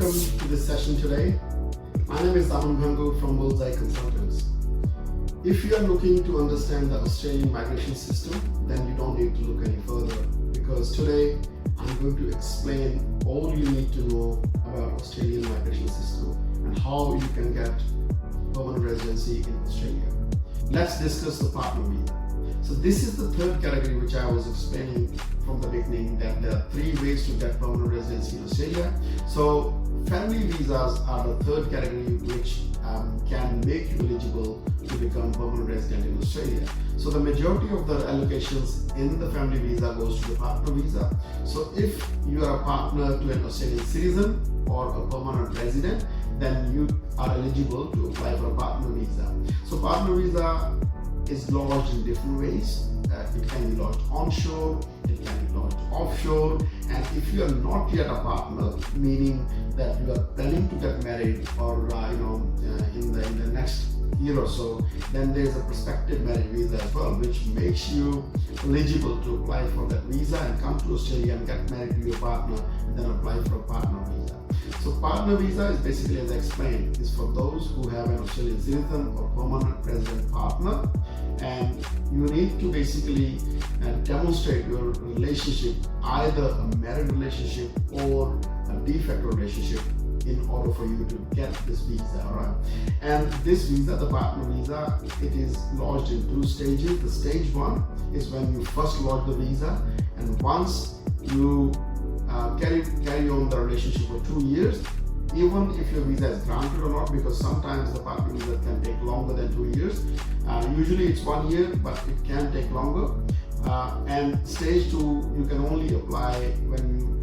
welcome to this session today. My name is Amanpreet Bhangoo from Bullseye Consultants. If you are looking to understand the Australian migration system, then you don't need to look any further, because today I'm going to explain all you need to know about Australian migration system and how you can get permanent residency in Australia. Let's discuss the partner visa. So this is the third category which I was explaining from the beginning, that there are three ways to get permanent residency in Australia. So family visas are the third category which can make you eligible to become permanent resident in Australia. So the majority of the allocations in the family visa goes to the partner visa. So if you are a partner to an Australian citizen or a permanent resident, then you are eligible to apply for a partner visa. So partner visa is lodged in different ways. It can be lodged onshore, it can be lodged offshore, and if you are not yet a partner, meaning that you are planning to get married or in the next year or so, then there is a prospective marriage visa as well, which makes you eligible to apply for that visa and come to Australia and get married to your partner and then apply for a partner visa. So partner visa is basically, as I explained, is for those who have an Australian citizen or permanent resident partner, and you need to basically demonstrate your relationship, either a married relationship or a de facto relationship, in order for you to get this visa, alright? And this visa, the partner visa, it is lodged in two stages. The stage one is when you first lodge the visa, and once you carry on the relationship for 2 years, even if your visa is granted or not, because sometimes the partner visa can take longer than 2 years. Usually it's 1 year, but it can take longer. And stage two, you can only apply when you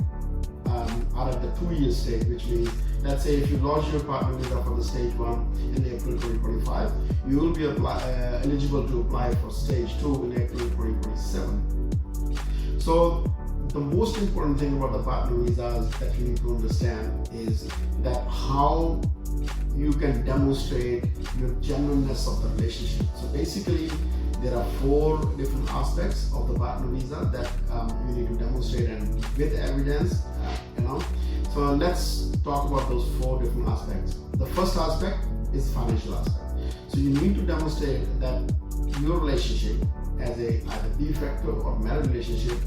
are at the 2-year stage, which means, let's say if you lodge your partner visa for the stage one in April 2025, you will be eligible to apply for stage two in April 2027. So the most important thing about the partner visas that you need to understand is that how you can demonstrate your genuineness of the relationship. So basically, there are 4 different aspects of the partner visa that you need to demonstrate, and with evidence, So let's talk about those 4 different aspects. The first aspect is financial aspect. So you need to demonstrate that your relationship as a either de facto or married relationship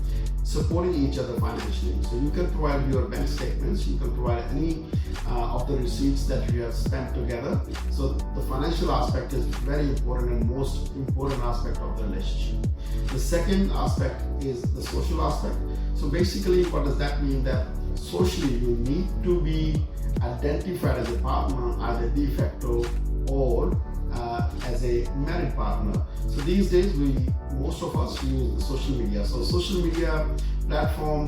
supporting each other financially. So you can provide your bank statements, you can provide any of the receipts that you have spent together. So the financial aspect is very important and most important aspect of the relationship. The second aspect is the social aspect. So basically, what does that mean? That socially you need to be identified as a partner, either de facto or as a married partner. So these days most of us use the social media. So social media platform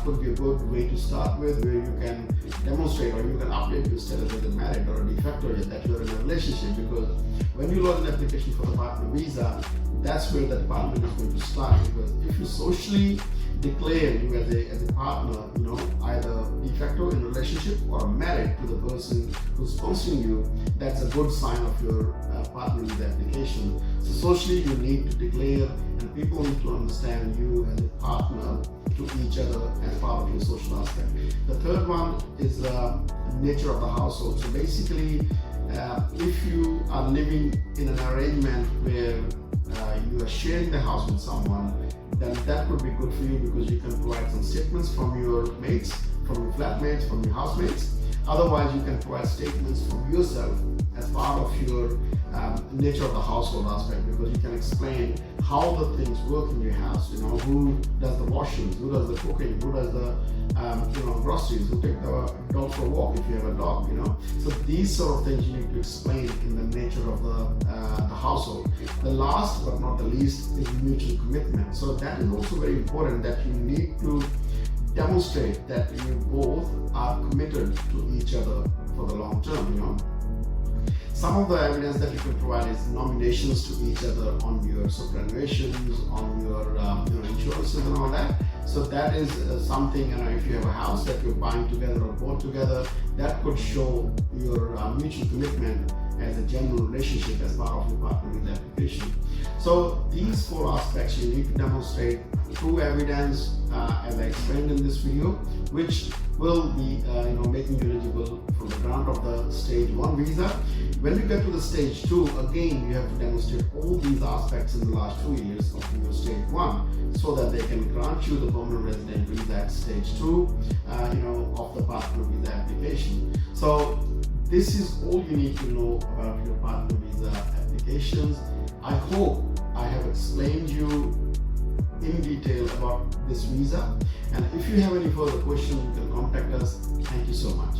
could be a good way to start with, where you can demonstrate or you can update your status as a married or a de facto that you're in a relationship, because when you lodge an application for the partner visa, that's where that partner is going to start. Because if you socially declare you as a partner, either de facto in a relationship or married to the person who's sponsoring you, that's a good sign of your partner visa application. So socially you need to declare, and people need to understand you as a partner to each other as part of your social aspect. The third one is the nature of the household. So basically, if you are living in an arrangement where you are sharing the house with someone, then that could be good for you, because you can provide some statements from your mates, from your flatmates, from your housemates. Otherwise, you can provide statements from yourself as part of your nature of the household aspect, because you can explain how the things work in your house. Who does the washing, who does the cooking, who does the groceries, who take the dog for a walk if you have a dog. So these sort of things you need to explain in the nature of the household. The last but not the least is mutual commitment. So that is also very important, that you need to demonstrate that you both are committed to each other for the long term. Some of the evidence that you can provide is nominations to each other on your superannuations, on your insurances and all that. So that is something, if you have a house that you're buying together or bought together, that could show your mutual commitment as a general relationship as part of your partner visa application. So these 4 aspects you need to demonstrate through evidence, as I explained in this video, which will be making you eligible for the grant of the stage 1 visa. When you get to the stage 2, again you have to demonstrate all these aspects in the last 2 years of your stage 1, so that they can grant you the permanent resident visa at stage 2 of the partner visa application. So this is all you need to know about your partner visa applications. I hope I have explained you in detail about this visa, and if you have any further questions, you can contact us. Thank you so much.